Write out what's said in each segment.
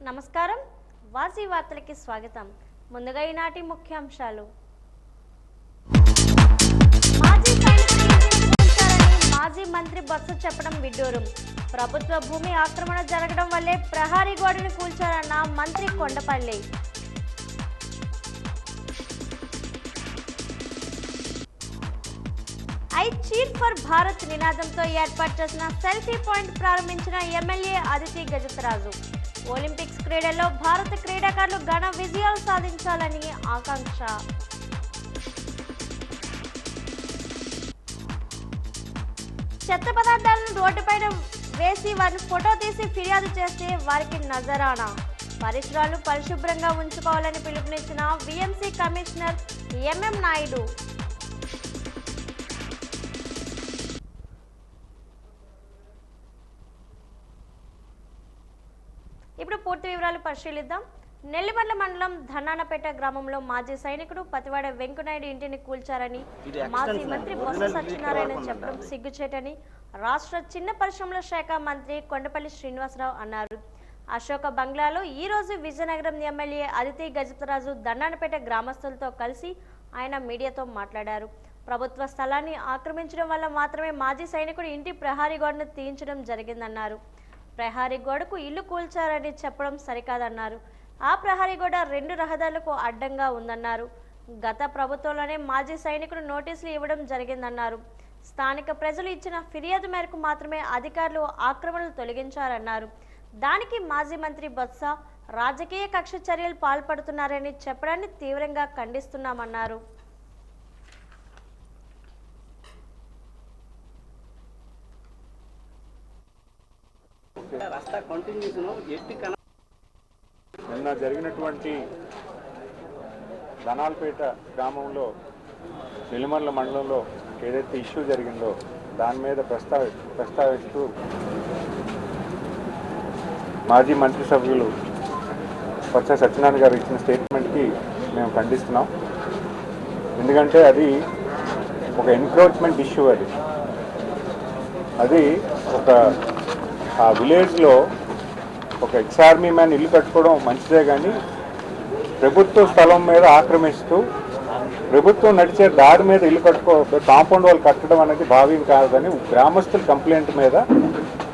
నమస్కారం వాసి వార్తలకి స్వాగతం. ముందుగా ఈనాటి ముఖ్యాంశాలు. మాజీ మాజీ మంత్రి బొత్స చెప్పడం విడ్డూరం. ప్రభుత్వ భూమి ఆక్రమణ జరగడం వల్లే ప్రహారీ గోడను కూల్చారన్న మంత్రి Kondapalli. I cheer for Bharat నినాదంతో ఏర్పాటు చేసిన సెల్ఫీ పాయింట్ ప్రారంభించిన ఎమ్మెల్యే అదితి గజపతిరాజు. ఒలింపిక్స్ క్రీడల్లో భారత క్రీడాకారులు ఘన విజయాలు సాధించాలని ఆకాంక్ష. చెత్త పదార్థాలను రోడ్డుపైన వేసి వారిని ఫోటో తీసి ఫిర్యాదు చేస్తే వారికి నజరానా. పరిసరాలు పరిశుభ్రంగా ఉంచుకోవాలని పిలుపునిచ్చిన విఎంసీ కమిషనర్ ఎంఎం నాయుడు. ఇప్పుడు పూర్తి వివరాలు పరిశీలిద్దాం. నెల్లిమర్ల మండలం ధన్నానపేట గ్రామంలో మాజీ సైనికుడు పతివాడ వెంకనాయుడు ఇంటిని కూల్చారని మాజీ మంత్రి బొత్స సత్యనారాయణ చెప్పడం సిగ్గుచేటని రాష్ట్ర చిన్న పరిశ్రమల శాఖ మంత్రి కొండపల్లి శ్రీనివాసరావు అన్నారు. అశోక బంగ్లాలో ఈ రోజు విజయనగరం ఎమ్మెల్యే అదితి గజపతిరాజు ధన్నానపేట గ్రామస్తులతో కలిసి ఆయన మీడియాతో మాట్లాడారు. ప్రభుత్వ స్థలాన్ని ఆక్రమించడం వల్ల మాత్రమే మాజీ సైనికుడు ఇంటి ప్రహారీ గోడను తీయించడం జరిగిందన్నారు. ప్రహారీ గోడకు ఇల్లు కూల్చారని చెప్పడం సరికాదన్నారు. ఆ ప్రహారీ గోడ 2 రహదారులకు అడ్డంగా ఉందన్నారు. గత ప్రభుత్వంలోనే మాజీ సైనికుడు నోటీసులు ఇవ్వడం జరిగిందన్నారు. స్థానిక ప్రజలు ఇచ్చిన ఫిర్యాదు మేరకు మాత్రమే అధికారులు ఆక్రమణలు తొలగించారన్నారు. దానికి మాజీ మంత్రి బొత్స రాజకీయ కక్ష చర్యలు పాల్పడుతున్నారని చెప్పడాన్ని తీవ్రంగా ఖండిస్తున్నామన్నారు. నిన్న జరిగినటువంటి ధనాల్పేట గ్రామంలో నెల్లిమర్ల మండలంలో ఏదైతే ఇష్యూ జరిగిందో దాని మీద ప్రస్తావిస్తూ మాజీ మంత్రి సభ్యులు బొత్స సత్యనారాయణ గారు ఇచ్చిన స్టేట్మెంట్కి మేము ఖండిస్తున్నాం. ఎందుకంటే అది ఒక ఎన్క్రోచ్మెంట్ ఇష్యూ. అది ఒక ఆ విలేజ్లో ఒక ఎక్స్-ఆర్మీ మ్యాన్ ఇల్లు కట్టుకోవడం మంచిదే, కానీ ప్రభుత్వ స్థలం మీద ఆక్రమిస్తూ ప్రభుత్వం నడిచే దారి మీద ఇల్లు కాంపౌండ్ వాళ్ళు కట్టడం అనేది భావ్యం కాదని గ్రామస్తుల కంప్లైంట్ మీద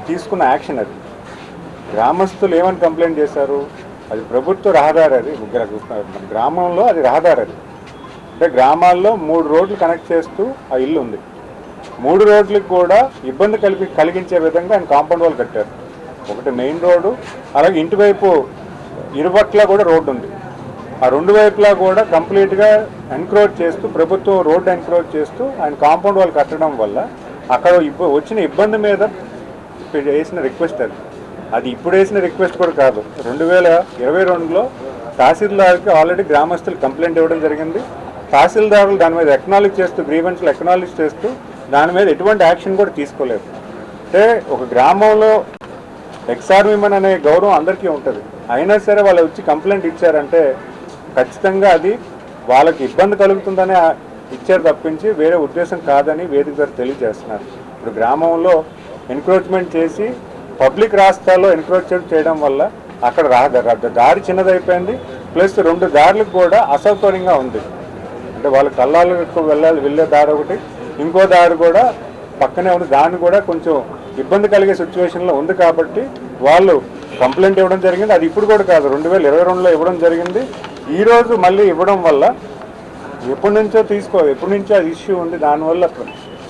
తీసుకున్న యాక్షన్. అది గ్రామస్తులు ఏమని కంప్లైంట్ చేశారు, అది ప్రభుత్వ రహదారి, అది గ్రామంలో అది రహదారి. అది అంటే గ్రామాల్లో 3 రోడ్లు కనెక్ట్ చేస్తూ ఆ ఇల్లు ఉంది. 3 రోడ్లకు కూడా ఇబ్బంది కలిగించే విధంగా ఆయన కాంపౌండ్ వాళ్ళు కట్టారు. ఒకటి మెయిన్ రోడ్డు, అలాగే ఇంటివైపు ఇరుపట్ల కూడా రోడ్డు ఉంది. ఆ 2 వైపులా కూడా కంప్లీట్గా ఎన్క్రోచ్ చేస్తూ ప్రభుత్వం రోడ్డు ఎన్క్రోచ్ చేస్తూ ఆయన కాంపౌండ్ వాళ్ళు కట్టడం వల్ల అక్కడ వచ్చిన ఇబ్బంది మీద వేసిన రిక్వెస్ట్. అది ఇప్పుడు వేసిన రిక్వెస్ట్ కూడా కాదు. 2022లో తహసీల్దార్కి ఆల్రెడీ గ్రామస్తులు కంప్లైంట్ ఇవ్వడం జరిగింది. తహసీల్దారులు దాని మీద ఎక్నాలెడ్జ్ చేస్తూ గ్రీవెన్స్లు ఎక్నాలెడ్జ్ చేస్తూ దాని మీద ఎటువంటి యాక్షన్ కూడా తీసుకోలేదు. అంటే ఒక గ్రామంలో ఎక్స్-ఆర్మీ మ్యాన్ అనే గౌరవం అందరికీ ఉంటుంది. అయినా సరే వాళ్ళు వచ్చి కంప్లైంట్ ఇచ్చారంటే ఖచ్చితంగా అది వాళ్ళకి ఇబ్బంది కలుగుతుందని ఇచ్చారు తప్పించి వేరే ఉద్దేశం కాదని వేదిక గారు తెలియజేస్తున్నారు. ఇప్పుడు గ్రామంలో ఎన్క్రోచ్మెంట్ చేసి పబ్లిక్ రాస్తాల్లో ఎన్క్రోచ్ చేయడం వల్ల అక్కడ దారి చిన్నదైపోయింది. ప్లస్ 2 దారులకు కూడా అసౌకర్యంగా ఉంది. అంటే వాళ్ళ కళ్ళాలకు వెళ్ళే దారి ఒకటి, ఇంకో దారి కూడా పక్కనే ఉంది. దాన్ని కూడా కొంచెం ఇబ్బంది కలిగే సిచ్యువేషన్లో ఉంది కాబట్టి వాళ్ళు కంప్లైంట్ ఇవ్వడం జరిగింది. అది ఇప్పుడు కూడా కాదు, 2022లో ఇవ్వడం జరిగింది. ఈరోజు మళ్ళీ ఇవ్వడం వల్ల ఎప్పటి నుంచో అది ఇష్యూ ఉంది. దానివల్ల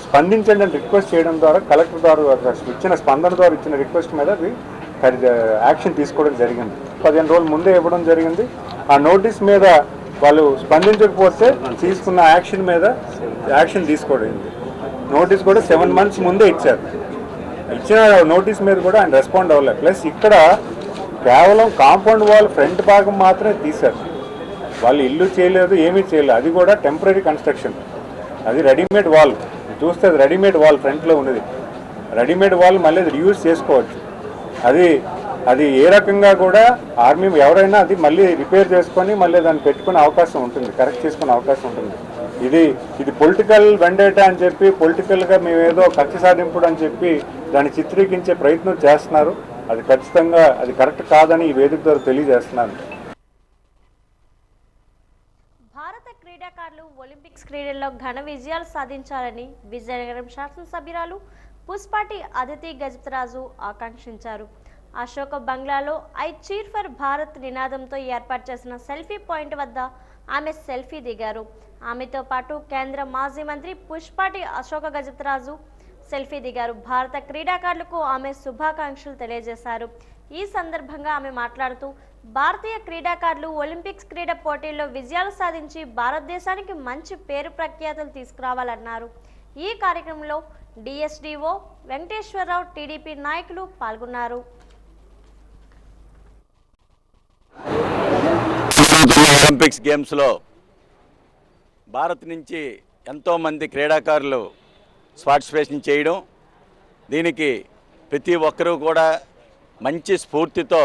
స్పందించండి అని రిక్వెస్ట్ చేయడం ద్వారా కలెక్టర్ ద్వారా ఇచ్చిన స్పందన ద్వారా ఇచ్చిన రిక్వెస్ట్ మీద అది యాక్షన్ తీసుకోవడం జరిగింది. 15 రోజుల ముందే ఇవ్వడం జరిగింది. ఆ నోటీస్ మీద వాళ్ళు స్పందించకపోతే తీసుకున్న యాక్షన్ మీద యాక్షన్ తీసుకోవడం. నోటీస్ కూడా 7 months ముందే ఇచ్చారు. ఇచ్చిన నోటీస్ మీద కూడా ఆయన రెస్పాండ్ అవ్వలేదు. ప్లస్ ఇక్కడ కేవలం కాంపౌండ్ వాల్ ఫ్రంట్ భాగం మాత్రమే తీశారు. వాళ్ళు ఇల్లు చేయలేదు, ఏమీ చేయలేదు. అది కూడా టెంపరీ కన్స్ట్రక్షన్. అది రెడీమేడ్ వాల్. చూస్తే అది రెడీమేడ్ వాల్ ఫ్రంట్లో ఉన్నది. రెడీమేడ్ వాల్ మళ్ళీ అది యూజ్ చేసుకోవచ్చు. అది ఏ రకంగా కూడా ఆర్మీ ఎవరైనా అది మళ్ళీ రిపేర్ చేసుకొని మళ్ళీ దాన్ని పెట్టుకునే అవకాశం ఉంటుంది, కరెక్ట్ చేసుకునే అవకాశం ఉంటుంది. ఇది పొలిటికల్ వెండేటా అని చెప్పి పొలిటికల్గా మేమేదో కక్ష సాధింపుడు అని చెప్పి దాన్ని చిత్రీకరించే ప్రయత్నం చేస్తున్నారు. అది ఖచ్చితంగా అది కరెక్ట్ కాదని ఈ వేదిక ద్వారా తెలియజేస్తున్నాను. భారత క్రీడాకారులు ఒలింపిక్స్ క్రీడల్లో ఘన విజయాలు సాధించాలని విజయనగరం శాసనసభ్యురాలు పుష్పాటి అదితి గజపతిరాజు ఆకాంక్షించారు. అశోక బంగ్లాలో ఐ చీర్ ఫర్ భారత్ నినాదంతో ఏర్పాటు చేసిన సెల్ఫీ పాయింట్ వద్ద ఆమె సెల్ఫీ దిగారు. ఆమెతో పాటు కేంద్ర మాజీ మంత్రి పుష్పాటి అశోక గజపతిరాజు సెల్ఫీ దిగారు. భారత క్రీడాకారులకు ఆమె శుభాకాంక్షలు తెలియజేశారు. ఈ సందర్భంగా ఆమె మాట్లాడుతూ భారతీయ క్రీడాకారులు ఒలింపిక్స్ క్రీడా పోటీల్లో విజయాలు సాధించి భారతదేశానికి మంచి పేరు ప్రఖ్యాతులు తీసుకురావాలన్నారు. ఈ కార్యక్రమంలో డిఎస్డిఓ వెంకటేశ్వరరావు, టీడీపీ నాయకులు పాల్గొన్నారు. ఒలింపిక్స్ గేమ్స్లో భారత్ నుంచి ఎంతోమంది క్రీడాకారులు పార్టిసిపేషన్ చేయడం, దీనికి ప్రతి ఒక్కరూ కూడా మంచి స్ఫూర్తితో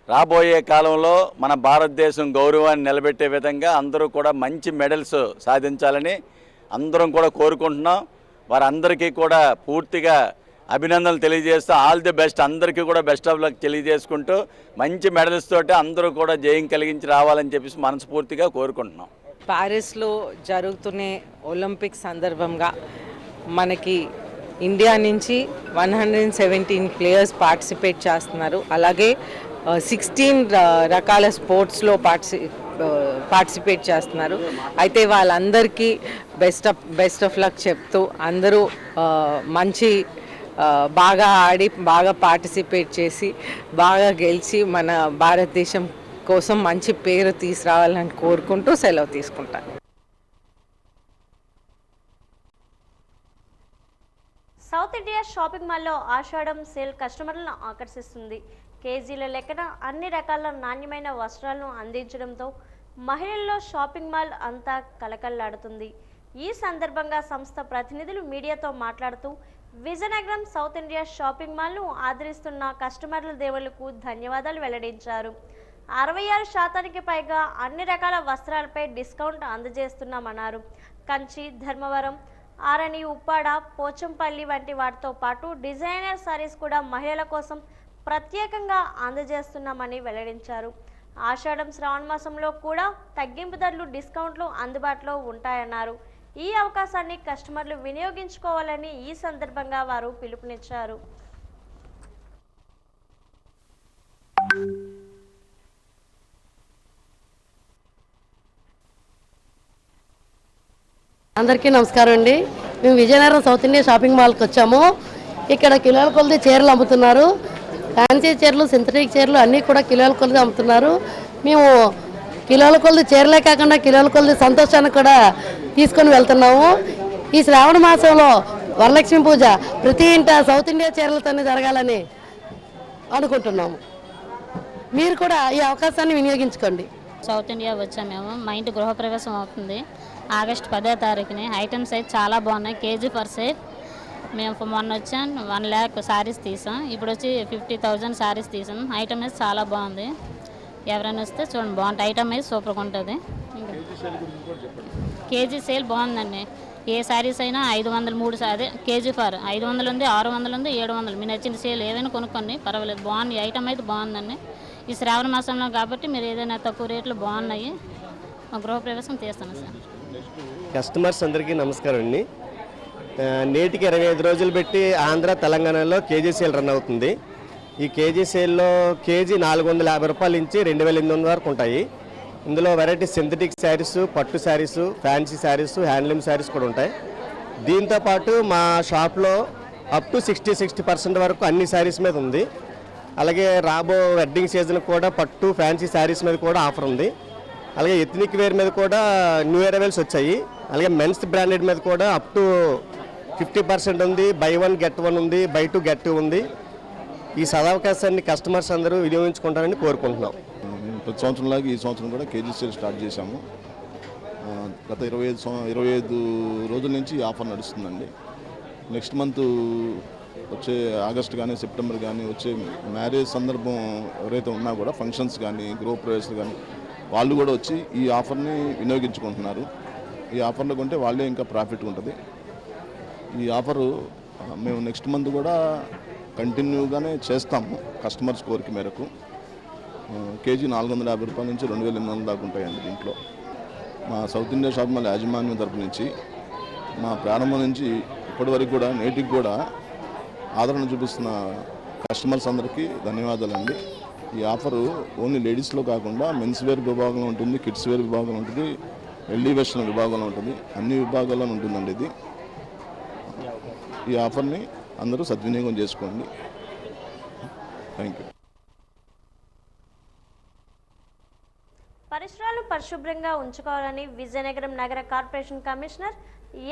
రాబోయే కాలంలో మన భారతదేశం గౌరవాన్ని నిలబెట్టే విధంగా అందరూ కూడా మంచి మెడల్స్ సాధించాలని అందరం కూడా కోరుకుంటున్నాం. వారందరికీ కూడా పూర్తిగా అభినందనలు తెలియజేస్తూ ఆల్ ది బెస్ట్, అందరికీ కూడా బెస్ట్ ఆఫ్ లక్ తెలియజేసుకుంటూ మంచి మెడల్స్ తోటి అందరూ కూడా జయం కలిగించి రావాలని చెప్పేసి మనస్ఫూర్తిగా కోరుకుంటున్నాం. ప్యారిస్లో జరుగుతున్న ఒలింపిక్స్ సందర్భంగా మనకి ఇండియా నుంచి 117 ప్లేయర్స్ పార్టిసిపేట్ చేస్తున్నారు. అలాగే 16 రకాల స్పోర్ట్స్లో పార్టిసిపేట్ చేస్తున్నారు. అయితే వాళ్ళందరికీ బెస్ట్ ఆఫ్ లక్ చెప్తూ అందరూ మంచి బాగా ఆడి బాగా పార్టిసిపేట్ చేసి బాగా గెలిచి మన భారతదేశం కోసం మంచి పేరు తీసుకురావాలని కోరుకుంటూ సెలవు తీసుకుంటాను. సౌత్ ఇండియా షాపింగ్ మాల్లో ఆషాఢం సేల్ కస్టమర్లను ఆకర్షిస్తుంది. కేజీల లెక్కన అన్ని రకాల నాణ్యమైన వస్త్రాలను అందించడంతో మహిళల్లో షాపింగ్ మాల్ అంతా కలకల్లాడుతుంది. ఈ సందర్భంగా సంస్థ ప్రతినిధులు మీడియాతో మాట్లాడుతూ విజయనగరం సౌత్ ఇండియా షాపింగ్ మాల్ను ఆదరిస్తున్న కస్టమర్ల దేవుళ్లకు ధన్యవాదాలు వెల్లడించారు. 66% పైగా అన్ని రకాల వస్త్రాలపై డిస్కౌంట్ అందజేస్తున్నామన్నారు. కంచి, ధర్మవరం, ఆరణి, ఉప్పాడ, పోచంపల్లి వంటి వాటితో పాటు డిజైనర్ సారీస్ కూడా మహిళల కోసం ప్రత్యేకంగా అందజేస్తున్నామని వెల్లడించారు. ఆషాఢం శ్రావణ మాసంలో కూడా తగ్గింపు ధరలు, డిస్కౌంట్లు అందుబాటులో ఉంటాయన్నారు. ఈ అవకాశాన్ని కస్టమర్లు వినియోగించుకోవాలని ఈ సందర్భంగా వారు పిలుపునిచ్చారు. అందరికీ నమస్కారం అండి. మేము విజయనగరం సౌత్ ఇండియా షాపింగ్ మాల్కి వచ్చాము. ఇక్కడ కిలోల కొలది చీరలు అమ్ముతున్నారు. ఫ్యాన్సీ చీరలు, సింథటిక్ చీరలు అన్నీ కూడా కిలోల కొలది అమ్ముతున్నారు. మేము కిలోల కొలది చీరలే కాకుండా కిలోల కొలది సంతోషాన్ని కూడా తీసుకొని వెళ్తున్నాము. ఈ శ్రావణ మాసంలో వరలక్ష్మి పూజ ప్రతి ఇంట సౌత్ ఇండియా చీరలతోనే జరగాలని అనుకుంటున్నాము. మీరు కూడా ఈ అవకాశాన్ని వినియోగించుకోండి. సౌత్ ఇండియా వచ్చాము మేము. మా ఇంటి గృహప్రవేశం అవుతుంది ఆగస్టు 10వ తారీఖుని. ఐటమ్స్ అయితే చాలా బాగున్నాయి. KG for sale. మేము మొన్న వచ్చాం 1 lakh శారీస్ తీసాం. ఇప్పుడు వచ్చి 50,000 శారీస్ తీసాం. ఐటమ్ అయితే చాలా బాగుంది. ఎవరైనా వస్తే చూడండి, బాగుంటుంది. ఐటమ్ అయితే సూపర్గా ఉంటుంది. కేజీ సేల్ బాగుందండి. ఏ శారీస్ అయినా 500 అదే కేజీ ఫర్ 500 ఉంది, 600 ఉంది, 700. మీరు నచ్చిన సేల్ ఏదైనా కొనుక్కోండి, పర్వాలేదు. బాగుంది. ఐటమ్ అయితే బాగుందండి. ఈ శ్రావణ మాసంలో కాబట్టి మీరు ఏదైనా తక్కువ రేట్లు బాగున్నాయి. మా గృహప్రవేశం తీస్తాను సార్. కస్టమర్స్ అందరికీ నమస్కారం అండి. నేటికి 25 రోజులు పెట్టి ఆంధ్ర, తెలంగాణలో కేజీ సేల్ రన్ అవుతుంది. ఈ కేజీ సేల్లో కేజీ 450 రూపాయల నుంచి 2800 వరకు ఉంటాయి. ఇందులో వెరైటీ సింథటిక్ శారీస్, పట్టు శారీస్, ఫ్యాన్సీ శారీస్, హ్యాండ్లూమ్ శారీస్ కూడా ఉంటాయి. దీంతోపాటు మా షాప్లో అప్ టు 60% వరకు అన్ని శారీస్ మీద ఉంది. అలాగే రాబో వెడ్డింగ్ సీజన్ కూడా పట్టు, ఫ్యాన్సీ శారీస్ మీద కూడా ఆఫర్ ఉంది. అలాగే ఎథ్నిక్ వేర్ మీద కూడా న్యూ అరైవల్స్ వచ్చాయి. అలాగే మెన్స్ బ్రాండెడ్ మీద కూడా అప్ టు 50% ఉంది. బై 1 get 1 ఉంది, బై 2 get 2 ఉంది. ఈ సదవకాశాన్ని కస్టమర్స్ అందరూ వినియోగించుకుంటారని కోరుకుంటున్నాం. ప్రతి సంవత్సరంలాగా ఈ సంవత్సరం కూడా కేజీ సేల్ స్టార్ట్ చేశాము. గత 25 రోజుల నుంచి ఈ ఆఫర్ నడుస్తుందండి. నెక్స్ట్ మంత్ వచ్చే ఆగస్ట్ కానీ, సెప్టెంబర్ కానీ వచ్చే మ్యారేజ్ సందర్భం ఎవరైతే ఉన్నా కూడా, ఫంక్షన్స్ కానీ, గృహప్రవేశాలు కానీ, వాళ్ళు కూడా వచ్చి ఈ ఆఫర్ని వినియోగించుకుంటున్నారు. ఈ ఆఫర్లో కొంటే వాళ్ళే ఇంకా ప్రాఫిట్ ఉంటుంది. ఈ ఆఫరు మేము నెక్స్ట్ మంత్ కూడా కంటిన్యూగానే చేస్తాము కస్టమర్స్ కోరిక మేరకు. కేజీ 450 రూపాయల నుంచి 2800 దాకా ఉంటాయండి. దీంట్లో మా సౌత్ ఇండియా షాపింగ్ మాల్ యాజమాన్యం తరపు నుంచి మా ప్రారంభం నుంచి ఇప్పటి వరకు కూడా నేటికి కూడా ఆదరణ చూపిస్తున్న కస్టమర్స్ అందరికీ ధన్యవాదాలండి. ఈ ఆఫరు ఓన్లీ లేడీస్లో కాకుండా మెన్స్ వేర్ విభాగంలో ఉంటుంది, కిడ్స్ వేర్ విభాగంలో ఉంటుంది, ఎల్డీ వెస్టర్న్ విభాగంలో ఉంటుంది, అన్ని విభాగాల్లో ఉంటుందండి ఇది. ఈ ఆఫర్ని అందరూ సద్వినియోగం చేసుకోండి. Thank you. పరిసరాలు పరిశుభ్రంగా ఉంచుకోవాలని విజయనగరం నగర corporation commissioner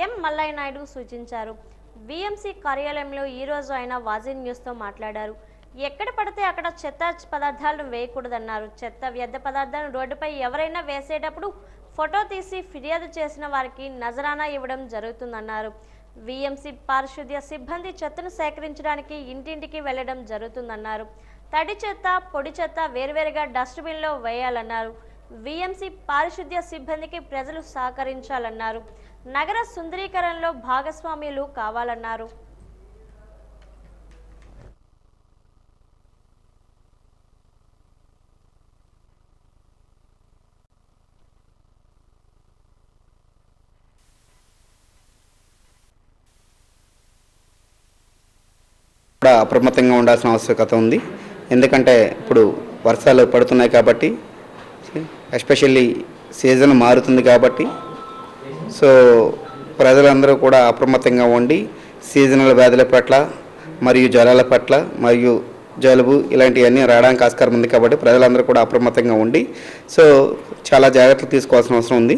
M Mallaiah Naidu సూచించారు. విఎంసీ కార్యాలయంలో ఈరోజు ఆయన వాజీ న్యూస్తో మాట్లాడారు. ఎక్కడ పడితే అక్కడ చెత్త పదార్థాలను వేయకూడదన్నారు. చెత్త వ్యర్థ పదార్థాలను రోడ్డుపై ఎవరైనా వేసేటప్పుడు ఫోటో తీసి ఫిర్యాదు చేసిన వారికి నజరానా ఇవ్వడం జరుగుతుందన్నారు. విఎంసీ పారిశుద్ధ్య సిబ్బంది చెత్తను సేకరించడానికి ఇంటింటికి వెళ్లడం జరుగుతుందన్నారు. తడి చెత్త పొడి చెత్త వేర్వేరుగా డస్ట్బిన్లో వేయాలన్నారు. విఎంసీ పారిశుద్ధ్య సిబ్బందికి ప్రజలు సహకరించాలన్నారు. నగర సుందరీకరణలో భాగస్వామ్యులు కావాలన్నారు. కూడా అప్రమత్తంగా ఉండాల్సిన ఆవశ్యకత ఉంది. ఎందుకంటే ఇప్పుడు వర్షాలు పడుతున్నాయి కాబట్టి, ఎస్పెషల్లీ సీజన్ మారుతుంది కాబట్టి, సో ప్రజలందరూ కూడా అప్రమత్తంగా ఉండి సీజనల్ వ్యాధుల పట్ల మరియు జ్వరాల పట్ల మరియు జలుబు ఇలాంటివన్నీ రావడానికి ఆస్కారం ఉంది కాబట్టి ప్రజలందరూ కూడా అప్రమత్తంగా ఉండి సో చాలా జాగ్రత్తలు తీసుకోవాల్సిన అవసరం ఉంది.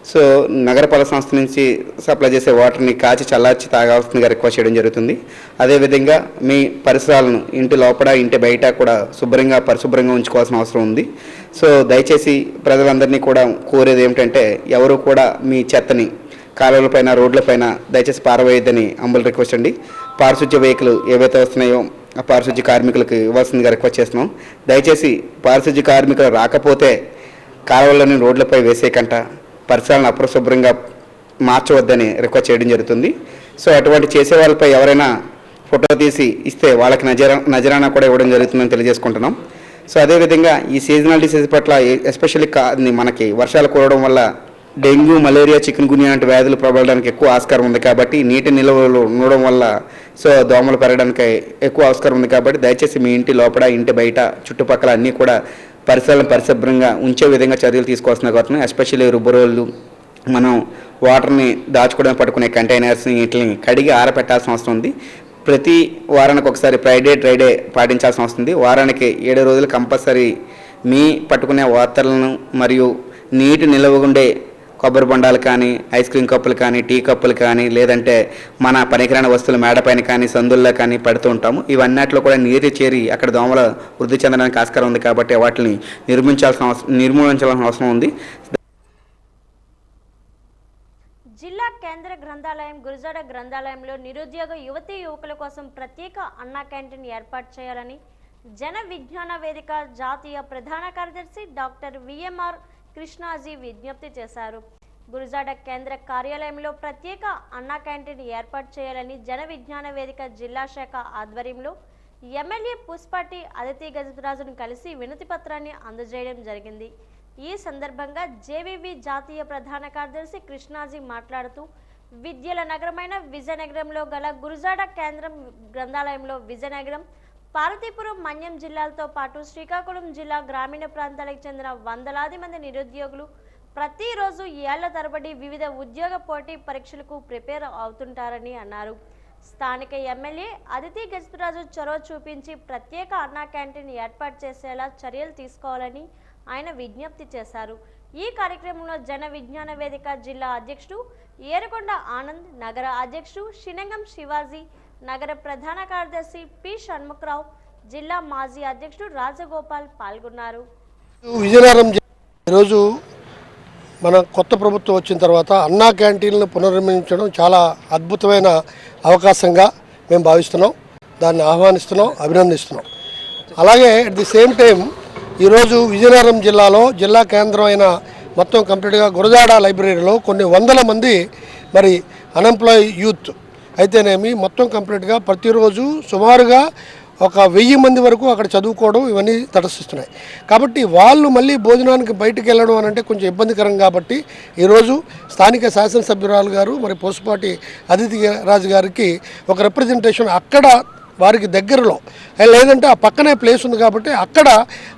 సో నగరపాలక సంస్థ నుంచి సప్లై చేసే వాటర్ని కాచి చల్లార్చి తాగాల్సిందిగా రిక్వెస్ట్ చేయడం జరుగుతుంది. అదేవిధంగా మీ పరిసరాలను ఇంటి లోపల ఇంటి బయట కూడా పరిశుభ్రంగా ఉంచుకోవాల్సిన అవసరం ఉంది. సో దయచేసి ప్రజలందరినీ కూడా కోరేది ఏమిటంటే ఎవరు కూడా మీ చెత్తని కాలువలపైన రోడ్లపైన దయచేసి పారవేయద్దని అంబుల్ రిక్వెస్ట్ అండి. పారిశుద్ధ్య వెహికల్ ఏవైతే వస్తున్నాయో ఆ పారిశుద్ధ్య కార్మికులకు ఇవ్వాల్సిందిగా రిక్వెస్ట్ చేస్తున్నాం. దయచేసి పారిశుద్ధ్య కార్మికులు రాకపోతే కాలువలని రోడ్లపై వేసేకంట పరిసరాలను అపరిశుభ్రంగా మార్చవద్దని రిక్వెస్ట్ చేయడం జరుగుతుంది. సో అటువంటి చేసే వాళ్ళపై ఎవరైనా ఫోటో తీసి ఇస్తే వాళ్ళకి నజరానా కూడా ఇవ్వడం జరుగుతుందని తెలియజేసుకుంటున్నాం. సో అదేవిధంగా ఈ సీజనల్ డిసీజ్ పట్ల ఎస్పెషల్లీ మనకి వర్షాలు కురవడం వల్ల డెంగ్యూ, మలేరియా, చికెన్ గున్యా వంటి వ్యాధులు ప్రబలడానికి ఎక్కువ ఆస్కారం ఉంది కాబట్టి నీటి నిల్వలు ఉండడం వల్ల సో దోమలు పెరగడానికి ఎక్కువ ఆస్కారం ఉంది కాబట్టి దయచేసి మీ ఇంటి లోపల ఇంటి బయట చుట్టుపక్కల అన్నీ కూడా పరిసరాలను పరిశుభ్రంగా ఉంచే విధంగా చర్యలు తీసుకోవాల్సిన కోరుతున్నాం. ఎస్పెషల్లీ రుబ్బరోళ్ళు, మనం వాటర్ని దాచుకోవడానికి పట్టుకునే కంటైనర్స్ని వీటిని కడిగి ఆరబెట్టాల్సిన అవసరం ఉంది. ప్రతి వారానికి ఒకసారి ఫ్రైడే డ్రైడే పాటించాల్సిన అవసరం ఉంది. వారానికి 7 రోజులు కంపల్సరీ మీ పట్టుకునే వార్తలను మరియు నీటి నిల్వ ఉండే కొబ్బరి బొండాలు కానీ, ఐస్ క్రీమ్ కప్పులు కానీ, టీ కప్పులు కానీ, లేదంటే మన పనికిరాని వస్తువులు మేడపైన కానీ సందుల్లో కానీ పెడుతూ ఉంటాము. ఇవన్నిట్లో కూడా నీరు చేరి అక్కడ దోమల వృద్ధి చెందడానికి ఆస్కారం ఉంది కాబట్టి వాటిని నిర్మూలించాల్సిన అవసరం ఉంది. జిల్లా కేంద్ర గ్రంథాలయం గురుజాడ గ్రంథాలయంలో నిరుద్యోగ యువతీ యువకుల కోసం ప్రత్యేక అన్నా క్యాంటీన్ ఏర్పాటు చేయాలని జన విజ్ఞాన వేదిక జాతీయ ప్రధాన కార్యదర్శి డాక్టర్ విఎంఆర్ కృష్ణాజీ విజ్ఞప్తి చేశారు. గురుజాడ కేంద్ర కార్యాలయంలో ప్రత్యేక అన్నా క్యాంటీన్ ఏర్పాటు చేయాలని జన విజ్ఞాన వేదిక జిల్లా శాఖ ఆధ్వర్యంలో ఎమ్మెల్యే పుష్పటి అదితి గజరాజును కలిసి వినతి పత్రాన్ని అందజేయడం జరిగింది. ఈ సందర్భంగా జేవీవి జాతీయ ప్రధాన కార్యదర్శి కృష్ణాజీ మాట్లాడుతూ విద్యల నగరమైన విజయనగరంలో గల గురుజాడ కేంద్రం గ్రంథాలయంలో విజయనగరం, పార్వతీపురం, మన్యం జిల్లాలతో పాటు శ్రీకాకుళం జిల్లా గ్రామీణ ప్రాంతాలకు చెందిన వందలాది మంది నిరుద్యోగులు ప్రతిరోజు ఏళ్ల తరబడి వివిధ ఉద్యోగ పోటీ పరీక్షలకు ప్రిపేర్ అవుతుంటారని అన్నారు. స్థానిక ఎమ్మెల్యే అదితి గజరాజు చొరవ చూపించి ప్రత్యేక అన్నా క్యాంటీన్ ఏర్పాటు చేసేలా చర్యలు తీసుకోవాలని ఆయన విజ్ఞప్తి చేశారు. ఈ కార్యక్రమంలో జన విజ్ఞాన వేదిక జిల్లా అధ్యక్షుడు ఏరకొండ ఆనంద్, నగర అధ్యక్షుడు షినంగం శివాజీ, నగర ప్రధాన కార్యదర్శి పి షణ్ముఖరావు, జిల్లా మాజీ అధ్యక్షుడు రాజగోపాల్ పాల్గొన్నారు. విజయనగరం ఈరోజు మన కొత్త ప్రభుత్వం వచ్చిన తర్వాత అన్నా క్యాంటీన్లను పునర్నిర్మించడం చాలా అద్భుతమైన అవకాశంగా మేము భావిస్తున్నాం. దాన్ని ఆహ్వానిస్తున్నాం, అభినందిస్తున్నాం. అలాగే అట్ ది సేమ్ టైం ఈరోజు విజయనగరం జిల్లాలో జిల్లా కేంద్రం అయిన మొత్తం కంప్లీట్గా గురజాడ లైబ్రరీలో కొన్ని వందల మంది మరి అన్ఎంప్లాయ్ యూత్ అయితేనేమి మొత్తం కంప్లీట్గా ప్రతిరోజు సుమారుగా ఒక 1000 మంది వరకు అక్కడ చదువుకోవడం ఇవన్నీ తటస్థిస్తున్నాయి. కాబట్టి వాళ్ళు మళ్ళీ భోజనానికి బయటకు వెళ్ళడం అని అంటే కొంచెం ఇబ్బందికరం. కాబట్టి ఈరోజు స్థానిక శాసనసభ్యురాలు గారు మరి పోసుపాటి అదితి రాజు గారికి ఒక రిప్రజెంటేషన్ అక్కడ వారికి దగ్గరలో లేదంటే ఆ పక్కనే ప్లేస్ ఉంది కాబట్టి అక్కడ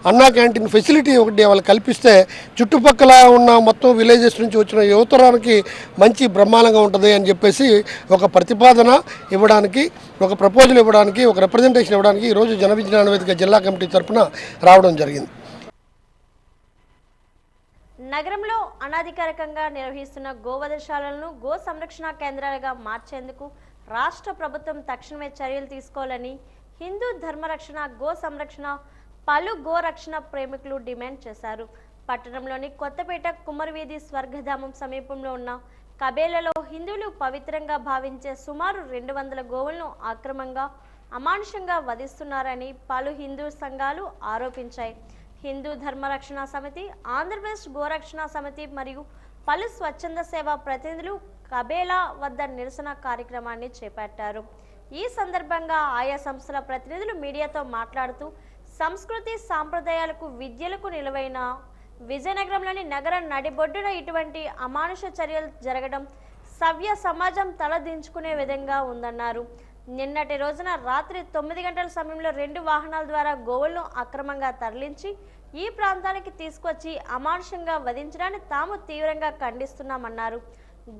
అన్నా క్యాంటీన్ ఫెసిలిటీ ఒకటి వాళ్ళు కల్పిస్తే చుట్టుపక్కల ఉన్న మొత్తం విలేజెస్ నుంచి వచ్చిన యువతరానికి మంచి బ్రహ్మాండంగా ఉంటుంది అని చెప్పేసి ఒక ప్రతిపాదన ఇవ్వడానికి, ఒక ప్రపోజల్ ఇవ్వడానికి, ఒక రిప్రజెంటేషన్ ఇవ్వడానికి ఈరోజు జన విజ్ఞాన వేదిక జిల్లా కమిటీ తరఫున రావడం జరిగింది. నగరంలో అనధికారికంగా నిర్వహిస్తున్న గోవధశాలను గో సంరక్షణ కేంద్రాలుగా మార్చేందుకు రాష్ట్ర ప్రభుత్వం తక్షణమే చర్యలు తీసుకోవాలని హిందూ ధర్మరక్షణ, గో సంరక్షణ, పలు గోరక్షణ ప్రేమికులు డిమాండ్ చేశారు. పట్టణంలోని కొత్తపేట కుమ్మరివీధి స్వర్గధామం సమీపంలో ఉన్న కబేలలో హిందువులు పవిత్రంగా భావించే సుమారు 200 గోవులను అక్రమంగా, అమానుషంగా వధిస్తున్నారని పలు హిందూ సంఘాలు ఆరోపించాయి. హిందూ ధర్మరక్షణ సమితి, ఆంధ్రప్రదేశ్ గోరక్షణ సమితి మరియు పలు స్వచ్ఛంద సేవా ప్రతినిధులు కబేలా వద్ద నిరసన కార్యక్రమాన్ని చేపట్టారు. ఈ సందర్భంగా ఆయా సంస్థల ప్రతినిధులు మీడియాతో మాట్లాడుతూ సంస్కృతి సాంప్రదాయాలకు, విద్యలకు నిలువైన విజయనగరంలోని నగర నడిబొడ్డున ఇటువంటి అమానుష చర్యలు జరగడం సవ్య సమాజం తలదించుకునే విధంగా ఉందన్నారు. నిన్నటి రోజున రాత్రి 9 గంటల సమయంలో 2 వాహనాల ద్వారా గోవులను అక్రమంగా తరలించి ఈ ప్రాంతానికి తీసుకొచ్చి అమానుషంగా వధించడాన్ని తాము తీవ్రంగా ఖండిస్తున్నామన్నారు.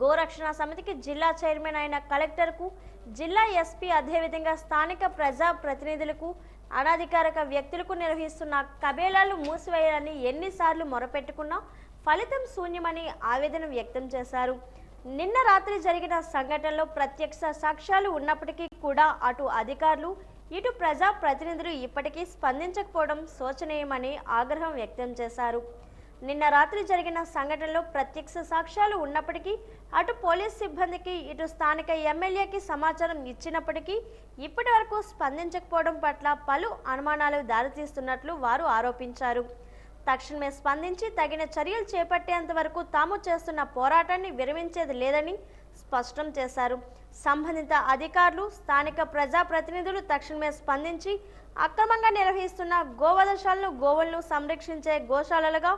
గోరక్షణ సమితికి జిల్లా చైర్మన్ అయిన కలెక్టర్కు, జిల్లా ఎస్పీ, అదేవిధంగా స్థానిక ప్రజా ప్రతినిధులకు, అనధికారిక వ్యక్తులకు నిర్వహిస్తున్న కబేలాలు మూసివేయాలని ఎన్నిసార్లు మొరపెట్టుకున్నా ఫలితం శూన్యమని ఆవేదన వ్యక్తం చేశారు. నిన్న రాత్రి జరిగిన సంఘటనలో ప్రత్యక్ష సాక్ష్యాలు ఉన్నప్పటికీ కూడా అటు అధికారులు, ఇటు ప్రజా ప్రతినిధులు ఇప్పటికీ స్పందించకపోవడం శోచనీయమని ఆగ్రహం వ్యక్తం చేశారు. నిన్న రాత్రి జరిగిన సంఘటనలో ప్రత్యక్ష సాక్ష్యాలు ఉన్నప్పటికీ అటు పోలీస్ సిబ్బందికి, ఇటు స్థానిక ఎమ్మెల్యేకి సమాచారం ఇచ్చినప్పటికీ ఇప్పటి వరకు స్పందించకపోవడం పట్ల పలు అనుమానాలు దారితీస్తున్నట్లు వారు ఆరోపించారు. తక్షణమే స్పందించి తగిన చర్యలు చేపట్టేంత వరకు తాము చేస్తున్న పోరాటాన్ని విరమించేది లేదని స్పష్టం చేశారు. సంబంధిత అధికారులు, స్థానిక ప్రజాప్రతినిధులు తక్షణమే స్పందించి అక్రమంగా నిర్వహిస్తున్న గోవధశాలను గోవులను సంరక్షించే గోశాలలుగా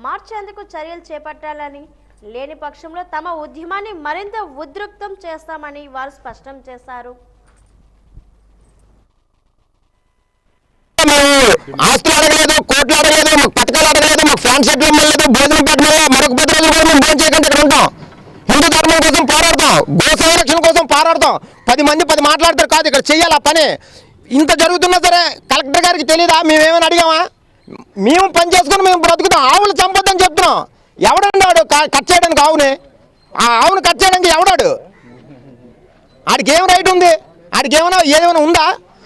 మార్చేందుకు చర్యలు చేపట్టాలని, లేని పక్షంలో తమ ఉద్యమాన్ని మరింత ఉధృతం చేస్తామని వారు స్పష్టం చేశారు. ఆస్తులు అడగలేదు, కోట్లు అడగలేదు, మాకు పథకాలు అడగలేదు, మాకు ఫ్యాన్ షర్ట్లు ఇవ్వలేదు, భోజనం పెట్టలేదు, మరొక 10 రోజులు కూడా మేము భోజనం చేయకుండా ఇక్కడ ఉంటాం. హిందూ ధర్మం కోసం పోరాడతాం, గో సంరక్షణ కోసం పోరాడతాం. 10 మంది 10 మాట్లాడతారు కాదు, ఇక్కడ చెయ్యాలి ఆ పని. ఇంత జరుగుతున్నా సరే కలెక్టర్ గారికి తెలియదా? మేమేమైనా అడిగామా? మేము పని చేసుకుని మేము బ్రతుకుతాం. ఆవులు చంపొద్దని చెప్తున్నాం. ఎవడన్నాడు కట్ చేయడానికి ఆవుని? ఆ ఆవును కట్ చేయడానికి ఎవడాడు? ఆడికి ఏం రైట్ ఉంది? ఆడికి ఏమైనా ఉందా?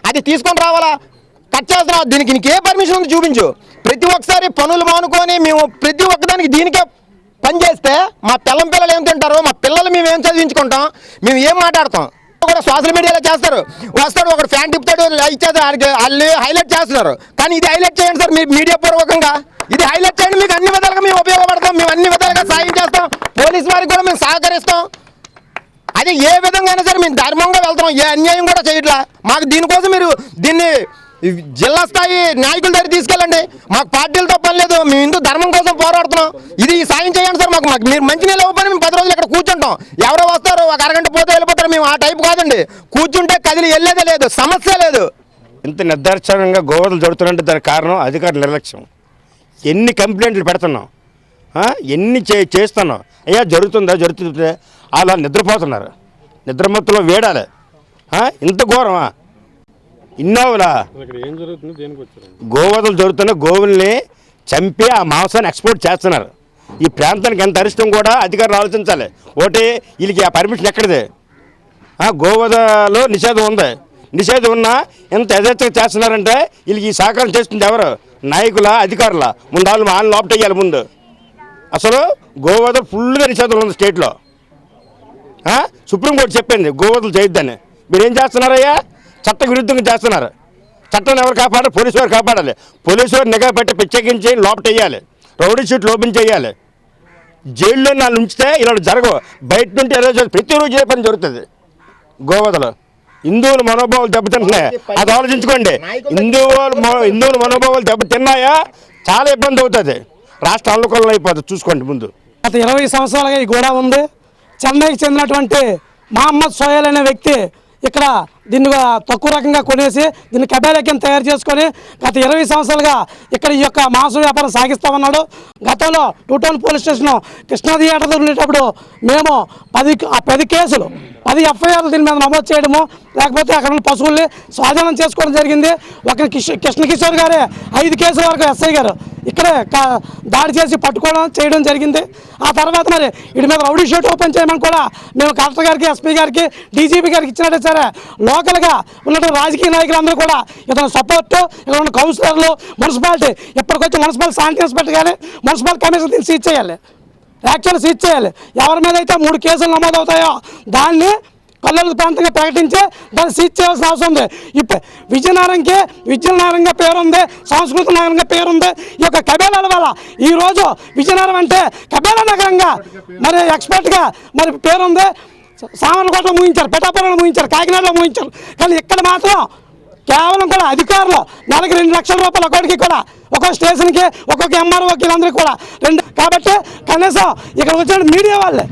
అది తీసుకొని రావాలా? కట్ చేస్తున్నావు, దీనికి నీకు ఏ పర్మిషన్ ఉంది చూపించు. ప్రతి ఒక్కసారి పనులు మానుకొని మేము ప్రతి ఒక్కదానికి దీనికే పని చేస్తే మా పిల్లలు ఏం తింటారు? మా పిల్లలు మేము ఏం చదివించుకుంటాం? మేము ఏం మాట్లాడతాం? కూడా సోషల్ మీడియాలో చేస్తారు, వస్తాడు ఒకడు ఫ్యాన్ తిప్పుతాడు, ఇచ్చేది వాళ్ళు హైలైట్ చేస్తున్నారు. కానీ ఇది హైలైట్ చేయండి సార్, మీ మీడియా పూర్వకంగా ఇది హైలైట్ చేయండి. మీకు అన్ని విధాలుగా మేము ఉపయోగపడతాం, మేము అన్ని విధాలుగా సాయం చేస్తాం, పోలీసు వారికి కూడా మేము సహకరిస్తాం. అదే ఏ విధంగా అయినా సరే మేము ధర్మంగా వెళ్తాం, ఏ అన్యాయం కూడా చేయట్లా. మాకు దీనికోసం మీరు దీన్ని జిల్లా స్థాయి నాయకుల దగ్గర తీసుకెళ్ళండి. మాకు పార్టీలతో పని లేదు, మేము హిందూ ధర్మం కోసం పోరాడుతున్నాం. ఇది సాయం చేయండి సార్. మాకు మీరు మంచి నీళ్ళు ఇవ్వకపోయినా మేము 10 రోజులు ఇక్కడ కూర్చుంటాం. ఎవరో వస్తారు, ఒక అరగంట పోతే వెళ్ళిపోతారు. మేము ఆ టైపు కాదండి, కూర్చుంటే కదిలి వెళ్ళేదే లేదు, సమస్య లేదు. ఇంత నిర్దాక్షిణ్యంగా గోవధలు జరుగుతున్నట్టు దానికి కారణం అధికారుల నిర్లక్ష్యం. ఎన్ని కంప్లైంట్లు పెడుతున్నాం, ఎన్ని చేస్తున్నాం, అయ్యా జరుగుతుంది అలా నిద్రపోతున్నారు. నిద్రమత్తులో వేడాలి. ఇంత ఘోరమా? ఇన్నోవులా గోవధలు జరుగుతున్న గోవుల్ని చంపి ఆ మాంసాన్ని ఎక్స్పోర్ట్ చేస్తున్నారు. ఈ ప్రాంతానికి ఎంత అరిష్టం కూడా అధికారులు ఆలోచించాలి. ఒకటి వీళ్ళకి ఆ పర్మిషన్ ఎక్కడిది? గోవధలో నిషేధం ఉంది. నిషేధం ఉన్నా ఎంత యథేచ్ఛగా చేస్తున్నారంటే వీళ్ళకి ఈ సహకారం చేస్తుంది ఎవరు? నాయకుల, అధికారుల? ముందు వాళ్ళు లోపట వేయాలి. ముందు అసలు గోవధ ఫుల్గా నిషేధం ఉంది స్టేట్లో. సుప్రీంకోర్టు చెప్పింది గోవధలు చేయొద్దని. మీరేం చేస్తున్నారయ్యా? చట్ట విరుద్ధంగా చేస్తున్నారు. చట్టాన్ని ఎవరు కాపాడాలి? పోలీసు వారు కాపాడాలి. పోలీసు వారు నిఘా పెట్టి ప్రత్యేకించి లోపట వేయాలి, రౌడీ షీట్లు ఓపెన్ చేయాలి. జైల్లో నాలుగు ఉంచితే ఇలా జరగవు. బయట నుండి ప్రతిరోజు ఏ పని జరుగుతుంది. గోవదలు హిందువుల మనోభావాలు దెబ్బతింటున్నాయి. అది ఆలోచించుకోండి. హిందువుల మనోభావాలు దెబ్బతిన్నాయా చాలా ఇబ్బంది అవుతుంది. రాష్ట్ర అల్లకొల్లం అయిపోతుంది. చూసుకోండి ముందు. గత 20 సంవత్సరాలుగా ఈ గోడ ఉంది. చెన్నైకి చెందినటువంటి మహమ్మద్ సోహెల్ అనే వ్యక్తి ఇక్కడ దీన్ని తక్కువ రకంగా కొనేసి దీన్ని కబేలా కింద తయారు చేసుకొని గత 20 సంవత్సరాలుగా ఇక్కడ ఈ యొక్క మాంసం వ్యాపారం సాగిస్తూ ఉన్నాడు. గతంలో 2 town police station Krishna theatre ఉండేటప్పుడు మేము 10 కేసులు 10 ఎఫ్ఐఆర్లు దీని మీద నమోదు చేయడము, లేకపోతే అక్కడ ఉన్న పశువుల్ని స్వాధీనం చేసుకోవడం జరిగింది. ఒక కృష్ణకిషోర్ గారే 5 కేసుల వరకు ఎస్ఐ గారు ఇక్కడే దాడి చేసి పట్టుకోవడం చేయడం జరిగింది. ఆ తర్వాత మరి వీడి మీద రౌడీ షీట్ ఓపెన్ చేయమని కూడా మేము కలెక్టర్ గారికి, ఎస్పీ గారికి, డీజీపీ గారికి ఇచ్చినట్టే సరే లోకల్గా ఉన్నటువంటి రాజకీయ నాయకులందరూ కూడా ఇతను సపోర్టు, ఇక్కడ ఉన్న కౌన్సిలర్లు, మున్సిపాలిటీ ఇప్పటికొచ్చి మున్సిపల్ శానిటరీ ఇన్స్పెక్టర్ కానీ మున్సిపల్ కమిషనర్ దీన్ని సీజ్ చేయాలి. యాక్చువల్ సీజ్ చేయాలి. ఎవరి మీద అయితే 3 కేసులు నమోదవుతాయో దాన్ని కల్లూరు ప్రాంతంగా ప్రకటించి దాన్ని సీజ్ చేయాల్సిన అవసరం ఉంది. ఇప్పుడు విజయనగరంకి విజయనగరంగా పేరుంది, సాంస్కృతిక నగరంగా పేరుంది. ఈ యొక్క కబేలాల వల్ల ఈరోజు విజయనగరం అంటే కబేలా నగరంగా మరి ఎక్స్పర్ట్గా మరి పేరుంది. సామర్లకోటలో ముగించారు, పెటాపురంలో ముగించారు, కాకినాడలో ముగించారు. కానీ ఇక్కడ మాత్రం కేవలం కూడా అధికారులు నెలకి 2 లక్షల రూపాయలు ఒకటికి కూడా ఒక్కొక్క స్టేషన్కి ఒక్కొక్క ఎంఆర్ఓ వకీలందరికీ కూడా 2. కాబట్టి కనీసం ఇక్కడ వచ్చిన మీడియా వాళ్ళే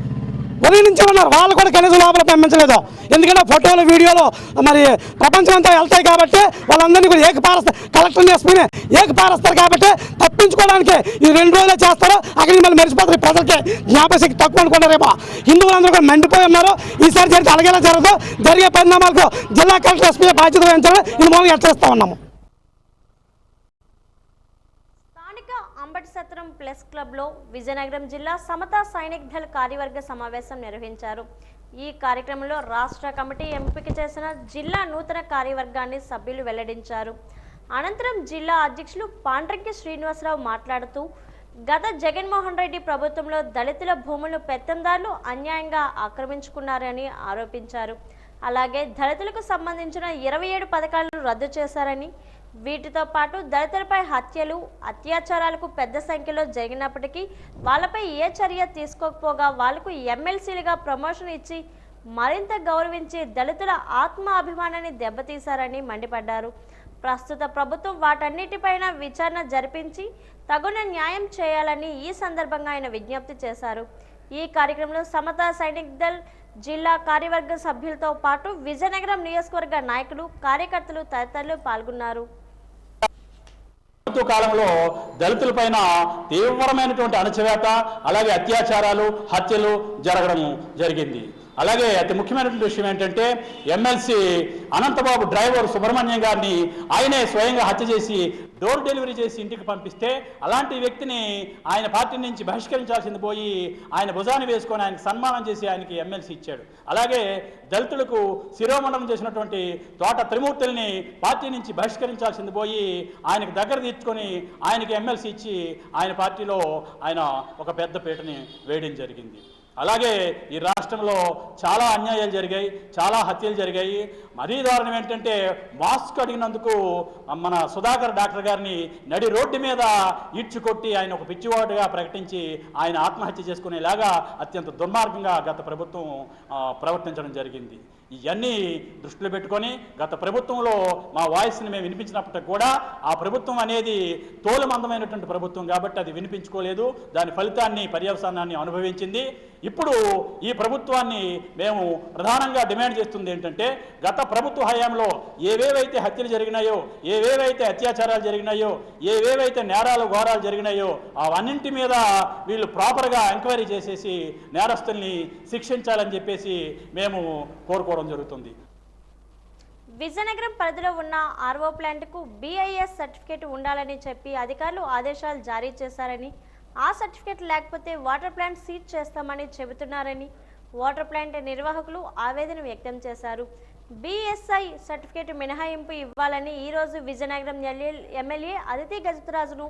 ఉదయం నుంచి ఉన్నారు, వాళ్ళు కూడా కనీసం లోపల పంపించలేదు. ఎందుకంటే ఫోటోలు, వీడియోలు మరి ప్రపంచం అంతా వెళ్తాయి కాబట్టి వాళ్ళందరినీ కూడా ఏకపారేస్తారు. కలెక్టర్ని, ఎస్పీని ఏకపారేస్తారు. కాబట్టి తప్పించుకోవడానికి ఈ 2 రోజులే చేస్తారు. అక్కడికి మళ్ళీ మరిచిపోతారు. ప్రజలకి జ్ఞాపశక్తి తక్కువ అనుకుంటారేమో. హిందువులందరూ కూడా మండిపోయి ఉన్నారు. ఈసారి జరిగితే అలాగేలా జరగదు. జరిగే పరిణామాలకు జిల్లా కలెక్టర్, ఎస్పీ బాధ్యత వహించాలని ఇది మూలంగా హెచ్చరిస్తా ఉన్నాము. అంబటిసత్రం ప్లస్ క్లబ్లో విజయనగరం జిల్లా సమతా సైనిక్ దళ్ కార్యవర్గ సమావేశం నిర్వహించారు. ఈ కార్యక్రమంలో రాష్ట్ర కమిటీ ఎంపిక చేసిన జిల్లా నూతన కార్యవర్గాన్ని సభ్యులు వెల్లడించారు. అనంతరం జిల్లా అధ్యక్షులు పాండ్రంకి శ్రీనివాసరావు మాట్లాడుతూ గత జగన్మోహన్ రెడ్డి ప్రభుత్వంలో దళితుల భూములను పెత్తందారులు అన్యాయంగా ఆక్రమించుకున్నారని ఆరోపించారు. అలాగే దళితులకు సంబంధించిన 27 పథకాలను రద్దు చేశారని, వీటితో పాటు దళితులపై హత్యలు, అత్యాచారాలకు పెద్ద సంఖ్యలో జరిగినప్పటికీ వాళ్ళపై ఏ చర్య తీసుకోకపోగా వాళ్లకు ఎమ్మెల్సీలుగా ప్రమోషన్ ఇచ్చి మరింత గౌరవించి దళితుల ఆత్మ అభిమానాన్ని దెబ్బతీశారని మండిపడ్డారు. ప్రస్తుత ప్రభుత్వం వాటన్నిటిపైన విచారణ జరిపించి తగున న్యాయం చేయాలని ఈ సందర్భంగా ఆయన విజ్ఞప్తి చేశారు. ఈ కార్యక్రమంలో సమతా సైనిక్ దళ్ జిల్లా కార్యవర్గ సభ్యులతో పాటు విజయనగరం నియోజకవర్గ నాయకులు, కార్యకర్తలు తదితరులు పాల్గొన్నారు. కాలంలో దళితులపైన తీవ్రమైనటువంటి అణచివేత, అలాగే అత్యాచారాలు, హత్యలు జరగడం జరిగింది. అలాగే అతి ముఖ్యమైనటువంటి విషయం ఏంటంటే ఎమ్మెల్సీ అనంతబాబు డ్రైవర్ సుబ్రహ్మణ్యం గారిని ఆయనే స్వయంగా హత్య చేసి డోర్ డెలివరీ చేసి ఇంటికి పంపిస్తే అలాంటి వ్యక్తిని ఆయన పార్టీ నుంచి బహిష్కరించాల్సింది పోయి ఆయన భుజాన్ని వేసుకొని ఆయనకు సన్మానం చేసి ఆయనకి ఎమ్మెల్సీ ఇచ్చాడు. అలాగే దళితులకు శిరోమండనం చేసినటువంటి తోట త్రిమూర్తుల్ని పార్టీ నుంచి బహిష్కరించాల్సింది పోయి ఆయనకు దగ్గర తీర్చుకొని ఆయనకి ఎమ్మెల్సీ ఇచ్చి ఆయన పార్టీలో ఆయన ఒక పెద్ద పీటని వేయడం జరిగింది. అలాగే ఈ రాష్ట్రంలో చాలా అన్యాయాలు జరిగాయి, చాలా హత్యలు జరిగాయి. మరీ దారుణం ఏంటంటే మాస్క్ అడిగినందుకు మన సుధాకర్ డాక్టర్ గారిని నడి రోడ్డు మీద ఈడ్చుకొట్టి ఆయన ఒక పిచ్చివాడుగా ప్రకటించి ఆయన ఆత్మహత్య చేసుకునేలాగా అత్యంత దుర్మార్గంగా గత ప్రభుత్వం ప్రవర్తించడం జరిగింది. ఇవన్నీ దృష్టిలో పెట్టుకొని గత ప్రభుత్వంలో మా వాయిస్ని మేము వినిపించినప్పటికీ కూడా ఆ ప్రభుత్వం అనేది తోలుమందమైనటువంటి ప్రభుత్వం కాబట్టి అది వినిపించుకోలేదు. దాని ఫలితాన్ని, పర్యవసానాన్ని అనుభవించింది. ఇప్పుడు ఈ ప్రభుత్వాన్ని మేము ప్రధానంగా డిమాండ్ చేస్తుంది ఏంటంటే గత ప్రభుత్వ హయాంలో ఏవేవైతే హత్యలు జరిగినాయో, ఏవేవైతే అత్యాచారాలు జరిగినాయో, ఏవేవైతే నేరాలు ఘోరాలు జరిగినాయో అవన్నింటి మీద వీళ్ళు ప్రాపర్గా ఎంక్వైరీ చేసేసి నేరస్తుల్ని శిక్షించాలని చెప్పేసి మేము కోరుకోవడం జరుగుతుంది. విజయనగరం పరిధిలో ఉన్న ఆర్ఓ ప్లాంట్కు BIS సర్టిఫికేట్ ఉండాలని చెప్పి అధికారులు ఆదేశాలు జారీ చేశారని, ఆ సర్టిఫికేట్ లేకపోతే వాటర్ ప్లాంట్ సీజ్ చేస్తామని చెబుతున్నారని వాటర్ ప్లాంట్ నిర్వాహకులు ఆవేదన వ్యక్తం చేశారు. BSI సర్టిఫికేట్ మినహాయింపు ఇవ్వాలని ఈరోజు విజయనగరం ఎమ్మెల్యే అదితి గజపతిరాజును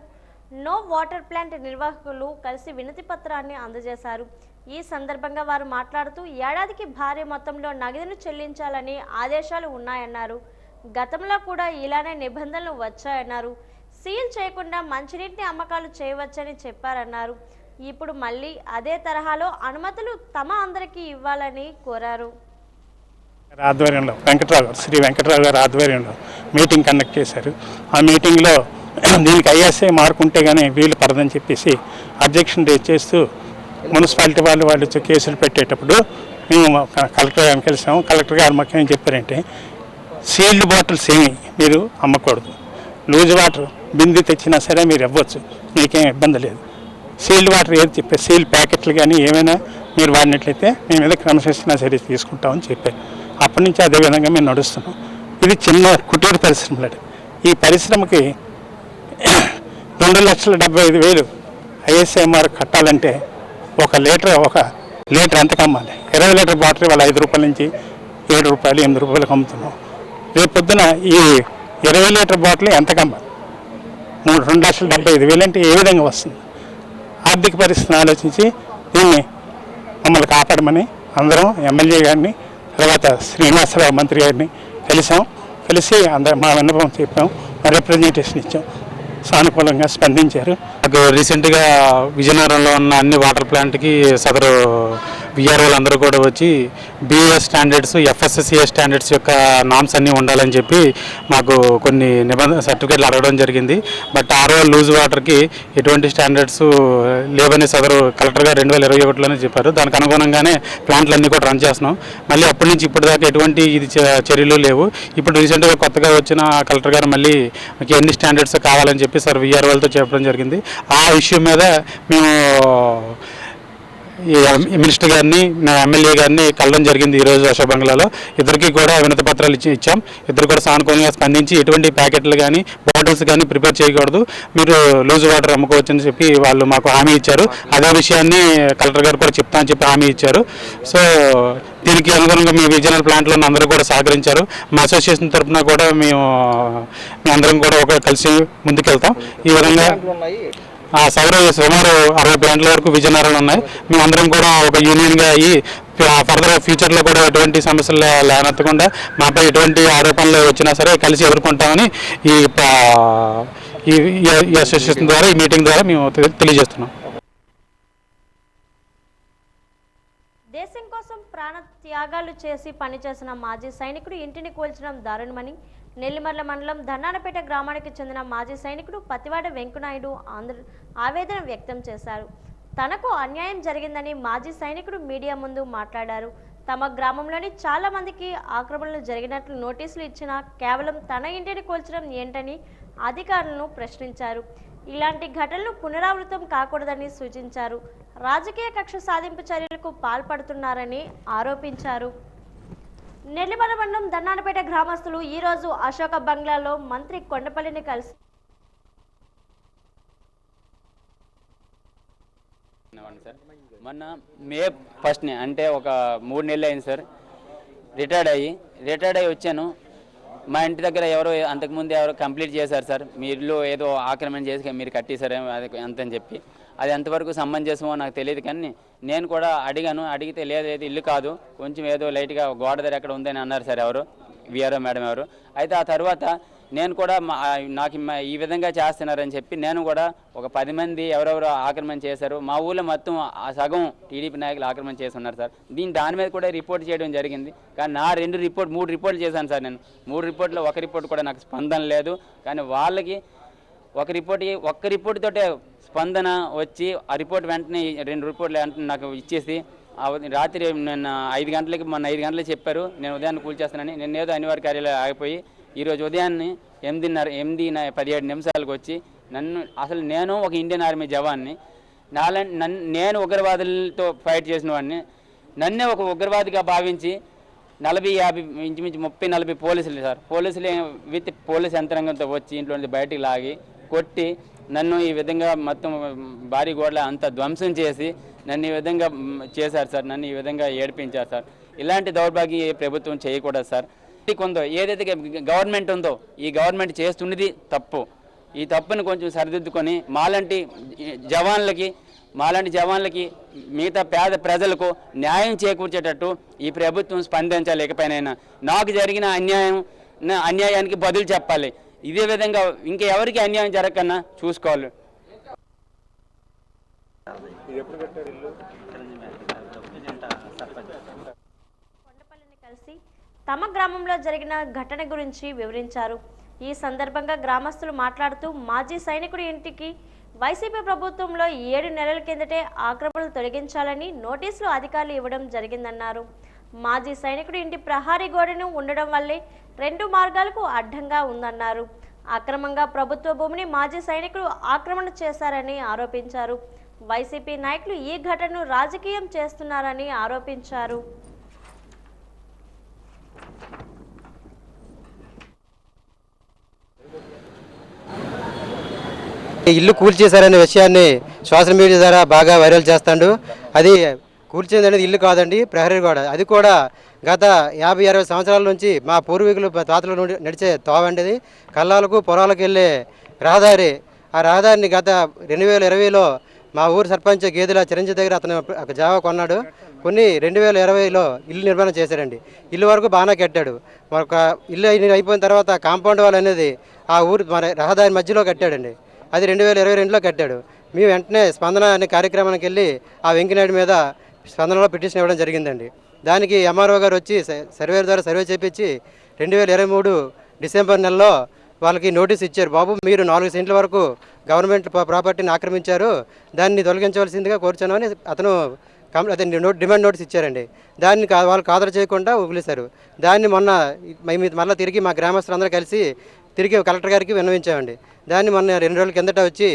నో వాటర్ ప్లాంట్ నిర్వాహకులు కలిసి వినతి పత్రాన్ని అందజేశారు. ఈ సందర్భంగా వారు మాట్లాడుతూ ఏడాదికి భారీ మొత్తంలో నగదును చెల్లించాలని ఆదేశాలు ఉన్నాయన్నారు. గతంలో కూడా ఇలానే నిబంధనలు వచ్చాయన్నారు. సీల్ చేయకుండా మంచినీటిని అమ్మకాలు చేయవచ్చని చెప్పారన్నారు. ఇప్పుడు మళ్ళీ అదే తరహాలో అనుమతులు తమ అందరికీ ఇవ్వాలని కోరారు. ఆధ్వర్యంలో శ్రీ వెంకట్రావు గారి ఆధ్వర్యంలో మీటింగ్ కండక్ట్ చేశారు. ఆ మీటింగ్లో దీనికి ఐఎస్ఐ మార్క్ ఉంటే కానీ వీలు పడదని చెప్పేసి అబ్జెక్షన్ రేజ్ చేస్తూ మున్సిపాలిటీ వాళ్ళు కేసులు పెట్టేటప్పుడు మేము కలెక్టర్ గారిని కలిసాము. కలెక్టర్ గారు మాకు ఏం చెప్పారంటే సీల్డ్ బాటిల్స్ ఏమి మీరు అమ్మకూడదు, లూజ్ వాటర్ బింది తెచ్చినా సరే మీరు ఇవ్వచ్చు, మీకేం ఇబ్బంది లేదు. సీల్డ్ వాటర్ ఏది చెప్పారు, సీల్డ్ ప్యాకెట్లు కానీ ఏమైనా మీరు వాడినట్లయితే మేము మీద క్రమశిక్షణ చర్య తీసుకుంటామని చెప్పారు. అప్పటి నుంచి అదే విధంగా మేము నడుస్తున్నాం. ఇది చిన్న కుటీర పరిశ్రమలు. ఈ పరిశ్రమకి 2,75,000 ఐఎస్ఐ మార్క్ కట్టాలంటే ఒక లీటర్ ఎంత కమ్మాలి? 20 లీటర్ బాటిల్ వాళ్ళ 5 రూపాయల నుంచి 7 రూపాయలు 8 రూపాయలకు అమ్ముతున్నాం. రేపు పొద్దున ఈ 20 లీటర్ బాటిల్ ఎంత కమ్మాలి? 2,75,000 అంటే ఏ విధంగా వస్తుంది? ఆర్థిక పరిస్థితిని ఆలోచించి దీన్ని మమ్మల్ని కాపాడమని అందరం ఎమ్మెల్యే గారిని తర్వాత శ్రీనివాసరావు మంత్రి గారిని కలిసి అందరం మా విన్నపం చెప్పాం, రిప్రజెంటేషన్ ఇచ్చాం. సానుకూలంగా స్పందించారు. రీసెంట్గా విజయనగరంలో ఉన్న అన్ని వాటర్ ప్లాంట్కి సదరు విఆర్ఓలు అందరూ కూడా వచ్చి బిఏఎస్ స్టాండర్డ్స్, ఎఫ్ఎస్ఎస్సిఏ స్టాండర్డ్స్ యొక్క నామ్స్ అన్నీ ఉండాలని చెప్పి మాకు కొన్ని సర్టిఫికేట్లు అడగడం జరిగింది. బట్ ఆర్ఓ లూజ్ వాటర్కి ఎటువంటి స్టాండర్డ్స్ లేవని సదరు కలెక్టర్ గారు 2021లోనే చెప్పారు. దానికి అనుగుణంగానే ప్లాంట్లు అన్నీ కూడా రన్ చేస్తున్నాం. మళ్ళీ అప్పటి నుంచి ఇప్పటిదాకా ఎటువంటి చర్యలు లేవు. ఇప్పుడు రీసెంట్గా కొత్తగా వచ్చిన కలెక్టర్ గారు మళ్ళీ ఎన్ని స్టాండర్డ్స్ కావాలని చెప్పి సార్ విఆర్ఓలతో చెప్పడం జరిగింది. ఆ ఇష్యూ మీద మేము మినిస్టర్ గారిని, ఎమ్మెల్యే గారిని కలవడం జరిగింది ఈరోజు అశోక్ బంగ్లాలో. ఇద్దరికి కూడా వినతి పత్రాలు ఇచ్చాం. ఇద్దరు కూడా సానుకూలంగా స్పందించి ఎటువంటి ప్యాకెట్లు కానీ బాటిల్స్ కానీ ప్రిపేర్ చేయకూడదు, మీరు లూజ్ వాటర్ అమ్ముకోవచ్చని చెప్పి వాళ్ళు మాకు హామీ ఇచ్చారు. అదే విషయాన్ని కలెక్టర్ గారు కూడా చెప్తామని చెప్పి హామీ ఇచ్చారు. సో దీనికి అనుగుణంగా మీ విజయనగరం ప్లాంట్లో అందరూ కూడా సహకరించారు. మా అసోసియేషన్ తరఫున కూడా మేము అందరం కూడా కలిసి ముందుకెళ్తాం. ఈ విధంగా సుమారు 60 ప్లాంట్ల వరకు విజయనగరంలో ఉన్నాయి. మేమందరం కూడా ఒక యూనియన్గా అయ్యి ఫర్దర్ ఫ్యూచర్లో కూడా ఎటువంటి సమస్యలు లేనెత్తకుండా మాపై ఎటువంటి ఆరోపణలు వచ్చినా సరే కలిసి ఎదుర్కొంటామని ఈ అసోసియేషన్ ద్వారా, ఈ మీటింగ్ ద్వారా మేము తెలియజేస్తున్నాం. దేశం కోసం ప్రాణ త్యాగాలు చేసి పనిచేసిన మాజీ సైనికుడు ఇంటిని కూల్చడం దారుణమని నెల్లిమర్ల మండలం ధన్నానపేట గ్రామానికి చెందిన మాజీ సైనికుడు పతివాడ వెంకునాయుడు ఆవేదన వ్యక్తం చేశారు. తనకు అన్యాయం జరిగిందని మాజీ సైనికుడు మీడియా ముందు మాట్లాడారు. తమ గ్రామంలోని చాలా మందికి ఆక్రమణలు జరిగినట్లు నోటీసులు ఇచ్చినా కేవలం తన ఇంటిని కూల్చడం ఏంటని అధికారులను ప్రశ్నించారు. ఇలాంటి ఘటనలు పునరావృతం కాకూడదని సూచించారు. రాజకీయ కక్ష సాధింపు చర్యలకు పాల్పడుతున్నారని ఆరోపించారు. నెల్లిమర్ల మండలం ధన్నానపేట గ్రామస్తులు ఈరోజు అశోక బంగ్లాలో మంత్రి కొండపల్లిని కలిసి మొన్న మే 1 అంటే ఒక 3 నెలలు అయింది సార్ రిటైర్డ్ అయ్యి వచ్చాను. మా ఇంటి దగ్గర ఎవరో అంతకుముందు ఎవరో కంప్లీట్ చేశారు సార్, మీ ఇల్లు ఏదో ఆక్రమణ చేసి మీరు కట్టేశారేమో అది అంతని చెప్పి. అది ఎంతవరకు సమంజసమో నాకు తెలియదు. కానీ నేను కూడా అడిగితే లేదు ఇల్లు కాదు, కొంచెం ఏదో లైట్గా గోడ దగ్గర ఎక్కడ ఉందని అన్నారు సార్ ఎవరు, విఆర్ఓ మేడం ఎవరు. అయితే ఆ తర్వాత నేను కూడా నాకు ఈ విధంగా చేస్తున్నారని చెప్పి నేను కూడా ఒక 10 మంది ఎవరెవరో ఆక్రమణ చేశారు, మా ఊళ్ళో మొత్తం సగం టీడీపీ నాయకులు ఆక్రమణ చేసి ఉన్నారు సార్. దాని మీద కూడా రిపోర్ట్ చేయడం జరిగింది. కానీ నా 3 రిపోర్ట్లు చేశాను సార్. నేను 3 రిపోర్ట్లో ఒక రిపోర్ట్ కూడా నాకు స్పందన లేదు. కానీ వాళ్ళకి ఒక్క రిపోర్ట్ తోటే స్పందన వచ్చి ఆ రిపోర్ట్ వెంటనే 2 రిపోర్ట్లు వెంటనే నాకు ఇచ్చేసి రాత్రి నేను 5 గంటలకి మొన్న 5 గంటలకు చెప్పారు నేను ఉదయాన్ని కూల్చేస్తానని. నేను ఏదో అనివార్య కార్యాలయం ఆగిపోయి ఈరోజు ఉదయాన్నే 8:17 వచ్చి నేను ఒక ఇండియన్ ఆర్మీ జవాన్ని, నేను ఉగ్రవాదులతో ఫైట్ చేసిన వాడిని, నన్నే ఒక ఉగ్రవాదిగా భావించి 40-50 ఇంచుమించు 30-40 పోలీసులు సార్, పోలీసులు విత్ పోలీస్ యంత్రాంగంతో వచ్చి ఇంట్లో నుంచి బయటికి లాగి కొట్టి నన్ను ఈ విధంగా మొత్తం భారీ గోడల అంతా ధ్వంసం చేసి నన్ను ఈ విధంగా చేశారు సార్. నన్ను ఈ విధంగా ఏడిపించారు సార్. ఇలాంటి దౌర్భాగ్యం ఏ ప్రభుత్వం చేయకూడదు సార్. కొందో ఏదైతే గవర్నమెంట్ ఉందో ఈ గవర్నమెంట్ చేస్తున్నది తప్పు. ఈ తప్పును కొంచెం సరిదిద్దుకొని మాలాంటి జవాన్లకి మిగతా పేద ప్రజలకు న్యాయం చేకూర్చేటట్టు ఈ ప్రభుత్వం స్పందించలేకపోయినా నాకు జరిగిన అన్యాయానికి బదులు చెప్పాలి. ఇదే విధంగా ఇంకా ఎవరికి అన్యాయం జరగకన్నా చూసుకోవాలి. కొండపల్లిని కలిసి తమ గ్రామంలో జరిగిన ఘటన గురించి వివరించారు. ఈ సందర్భంగా గ్రామస్తులు మాట్లాడుతూ మాజీ సైనికుడి ఇంటికి వైసీపీ ప్రభుత్వంలో 7 నెలల కిందటే ఆక్రమణలు తొలగించాలని నోటీసులు అధికారులు ఇవ్వడం జరిగిందన్నారు. మాజీ సైనికుడి ఇంటి ప్రహారీ గోడను ఉండడం వల్లే 2 మార్గాలకు అడ్డంగా ఉందన్నారు. అక్రమంగా ప్రభుత్వ భూమిని మాజీ సైనికులు ఆక్రమణ చేశారని ఆరోపించారు. వైసీపీ నాయకులు ఈ ఘటనను రాజకీయం చేస్తున్నారని ఆరోపించారు. ఇల్లు కూల్చేశారనే విషయాన్ని సోషల్ మీడియా ద్వారా బాగా వైరల్ చేస్తాడు. అది కూల్చేది అనేది ఇల్లు కాదండి, ప్రహరీ గోడ. అది కూడా గత 50-60 సంవత్సరాల నుంచి మా పూర్వీకులు తాతల నుండి నడిచే తోవండిది. కళ్ళాలకు పొలాలకు వెళ్ళే రహదారి. ఆ రహదారిని గత 2020లో మా ఊరు సర్పంచ్ గేదెల చిరంజీవి దగ్గర అతను జావా కొన్నాడు. కొన్ని 2020లో ఇల్లు నిర్మాణం చేశారండి. ఇల్లు వరకు బాగానే కట్టాడు. ఒక ఇల్లు అయిపోయిన తర్వాత కాంపౌండ్ వాల్ అనేది ఆ ఊరు మన రహదారి మధ్యలో కట్టాడండి. అది 2022లో కట్టాడు. మేము వెంటనే స్పందన అనే కార్యక్రమానికి వెళ్ళి ఆ వెంకనాయుడు మీద స్పందనలో పిటిషన్ ఇవ్వడం జరిగిందండి. దానికి ఎంఆర్ఓ గారు వచ్చి సర్వేర్ ద్వారా సర్వే చేపించి 2023 డిసెంబర్ నెలలో వాళ్ళకి నోటీస్ ఇచ్చారు. బాబు, మీరు 4 సెంట్ల వరకు గవర్నమెంట్ ప్రాపర్టీని ఆక్రమించారు, దాన్ని తొలగించవలసిందిగా కోరుచున్నామని అతను డిమాండ్ నోటీస్ ఇచ్చారండి. దాన్ని వాళ్ళు ఖాతరు చేయకుండా వదిలేశారు. దాన్ని మళ్ళీ తిరిగి మా గ్రామస్తులందరూ కలిసి తిరిగి కలెక్టర్ గారికి విన్నవించామండి. దాన్ని మొన్న 2 రోజుల కిందట వచ్చి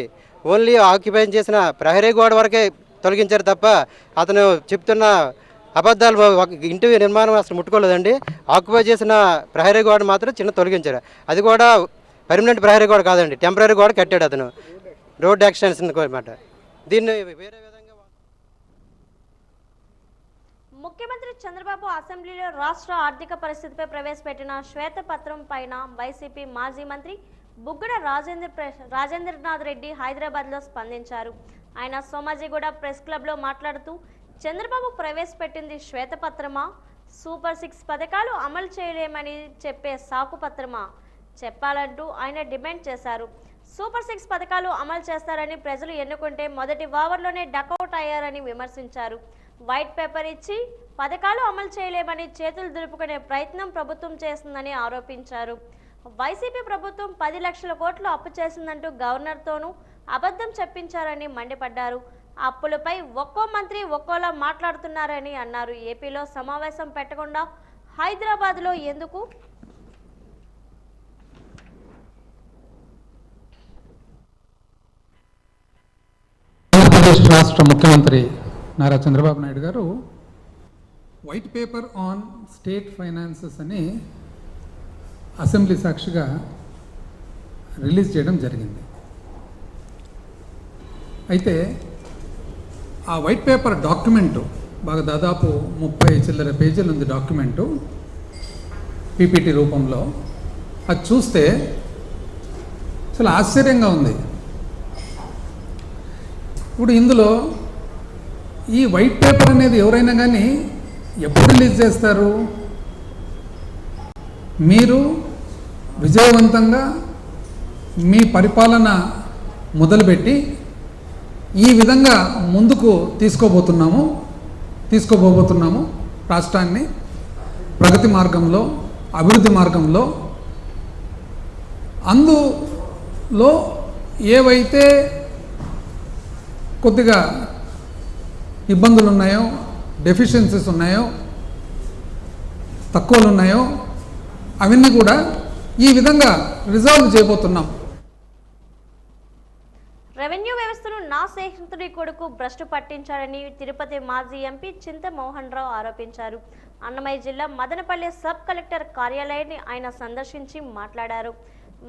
ఓన్లీ ఆక్యుపై చేసిన ప్రహరీ గోడ వరకే తొలగించారు తప్ప అతను చెప్తున్న అబద్ధాలు ఇంటి నిర్మాణం అసలు ముట్టుకోలేదండి. ఆక్యుపై చేసిన ప్రహరీ గోడ మాత్రం చిన్న తొలగించారు. అది కూడా పర్మనెంట్ ప్రహరీ గోడ కాదండి, టెంపరీ గోడ కట్టాడు అతను, రోడ్ ఎక్స్టెన్షన్ అనమాట. దీన్ని వేరే విధంగా ముఖ్యమంత్రి చంద్రబాబు అసెంబ్లీలో రాష్ట్ర ఆర్థిక పరిస్థితిపై ప్రవేశపెట్టిన శ్వేతపత్రం పైన వైసీపీ మాజీ మంత్రి బుగ్గన రాజేంద్రనాథ్ రెడ్డి హైదరాబాద్లో స్పందించారు. ఆయన సోమాజిగూడ ప్రెస్ క్లబ్లో మాట్లాడుతూ, చంద్రబాబు ప్రవేశపెట్టింది శ్వేతపత్రమా, సూపర్ 6 పథకాలు అమలు చేయలేమని చెప్పే సాకుపత్రమా చెప్పాలంటూ ఆయన డిమాండ్ చేశారు. సూపర్ 6 పథకాలు అమలు చేస్తారని ప్రజలు ఎన్నుకుంటే మొదటి ఓవర్లోనే డకౌట్ అయ్యారని విమర్శించారు. వైట్ పేపర్ ఇచ్చి పథకాలు అమలు చేయలేమని చేతులు దులుపుకునే ప్రయత్నం ప్రభుత్వం చేస్తుందని ఆరోపించారు. వైసీపీ ప్రభుత్వం 10 లక్షల కోట్లు అప్పు చేసిందంటూ గవర్నర్తోనూ అబద్ధం చెప్పించారని మండిపడ్డారు. అప్పులపై ఒక్కో మంత్రి ఒక్కోలా మాట్లాడుతున్నారని అన్నారు. ఏపీలో సమావేశం పెట్టకుండా హైదరాబాద్లో ఎందుకు? ఆంధ్రప్రదేశ్ రాష్ట్ర ముఖ్యమంత్రి నారా చంద్రబాబు నాయుడు గారు white paper on state finances అని అసెంబ్లీ సాక్షిగా రిలీజ్ చేయడం జరిగింది. అయితే ఆ వైట్ పేపర్ డాక్యుమెంటు బాగా దాదాపు 30 చిల్లర పేజీలు ఉంది డాక్యుమెంటు, పీపీటీ రూపంలో. అది చూస్తే చాలా ఆశ్చర్యంగా ఉంది. ఇప్పుడు ఇందులో ఈ వైట్ పేపర్ అనేది ఎవరైనా కానీ ఎప్పుడు రిలీజ్ చేస్తారు? మీరు విజయవంతంగా మీ పరిపాలన మొదలుపెట్టి ఈ విధంగా ముందుకు తీసుకోబోతున్నాము రాష్ట్రాన్ని ప్రగతి మార్గంలో, అభివృద్ధి మార్గంలో. అందులో ఏవైతే కొద్దిగా ఇబ్బందులు ఉన్నాయో, డెఫిషియన్సీస్ ఉన్నాయో, తక్కువలు ఉన్నాయో అవన్నీ కూడా ఈ విధంగా రిజాల్వ్ చేయబోతున్నాం. రెవెన్యూ వ్యవస్థను నా స్నేహితుడి కొడుకు భ్రష్టు పట్టించాడని తిరుపతి మాజీ ఎంపీ చింతమోహన్ రావు ఆరోపించారు. అన్నమయ్య జిల్లా మదనపల్లె సబ్ కలెక్టర్ కార్యాలయాన్ని ఆయన సందర్శించి మాట్లాడారు.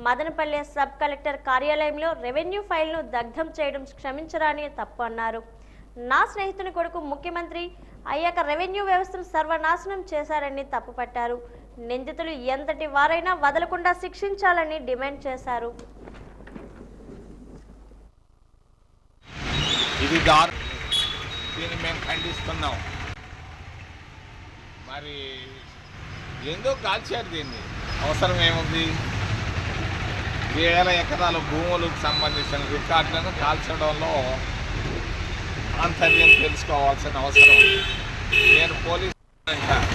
మదనపల్లె సబ్ కలెక్టర్ కార్యాలయంలో రెవెన్యూ ఫైల్ను దగ్ధం చేయడం క్షమించరాని తప్పు అన్నారు. నా స్నేహితుని కొడుకు ముఖ్యమంత్రి అయ్యాక రెవెన్యూ వ్యవస్థను సర్వనాశనం చేశారని తప్పుపట్టారు. నిందితులు ఎంతటి వారైనా వదలకుండా శిక్షించాలని డిమాండ్ చేశారు. ఇది దీన్ని మేము ఖండిస్తున్నాం. మరి ఎందుకు కాల్చారు దీన్ని? అవసరం ఏముంది? 1000 ఎకరాల భూములకు సంబంధించిన రికార్డులను కాల్చడంలో ఆంతర్యం తెలుసుకోవాల్సిన అవసరం ఉంది. నేను పోలీస్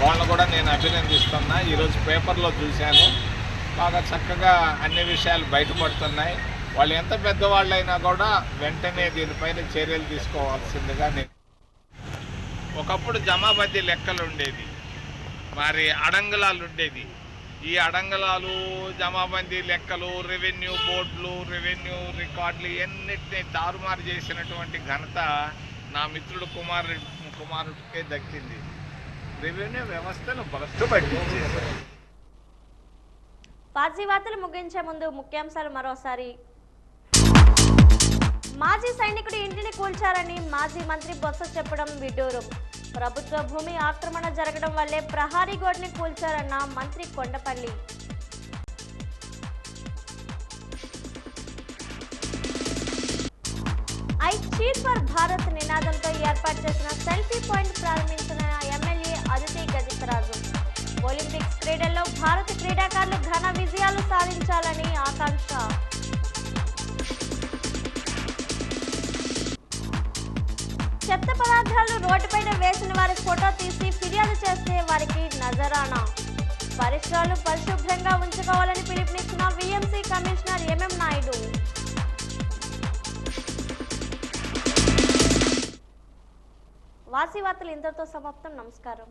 వాళ్ళని కూడా నేను అభినందిస్తున్నా. ఈరోజు పేపర్లో చూశాను, బాగా చక్కగా అన్ని విషయాలు బయటపడుతున్నాయి. వాళ్ళు ఎంత పెద్దవాళ్ళైనా కూడా వెంటనే దీనిపైన చర్యలు తీసుకోవాల్సిందిగా నేను. ఒకప్పుడు జమాబద్దీ లెక్కలు ఉండేది, మరి అడంగలాలు ఉండేది. ఈ అడంగలాలు, జమాబందీ లెక్కలు, రెవెన్యూ బోర్డులు, రెవెన్యూ రికార్డులు ఇవన్నిటినీ తారుమారు చేసినటువంటి ఘనత నా మిత్రుడు కుమారుడికే దక్కింది. రెవెన్యూ వ్యవస్థను భ్రష్టు పట్టించేశారు. పార్టీ వార్తలు ముగించే ముందు ముఖ్యాంశాలు మరోసారి. మాజీ సైనికుడి ఇంటిని కూల్చారని మాజీ మంత్రి బొత్స చెప్పడం విడ్డూరం. ప్రభుత్వ భూమి ఆక్రమణ జరగడం వల్లే ప్రహారీ గోడ్ని కూల్చారన్న మంత్రి Kondapalli. I cheer for Bharat నినాదంతో ఏర్పాటు చేసిన సెల్ఫీ పాయింట్ ప్రారంభించిన ఎమ్మెల్యే అదితి గజపరాజు. ఒలింపిక్స్ క్రీడల్లో భారత క్రీడాకారులు ఘన విజయాలు సాధించాలని ఆకాంక్ష. చెత్త పదార్థాలు రోడ్డుపైన వేసిన వారి ఫోటో తీసి ఫిర్యాదు చేస్తే వారికి నజరానా. పరిసరాలు పరిశుభ్రంగా ఉంచుకోవాలని పిలుపునిచ్చిన విఎంసీ కమిషనర్ ఎంఎం నాయుడు. వాసి వార్తలు ఇంతటితో సమాప్తం. నమస్కారం.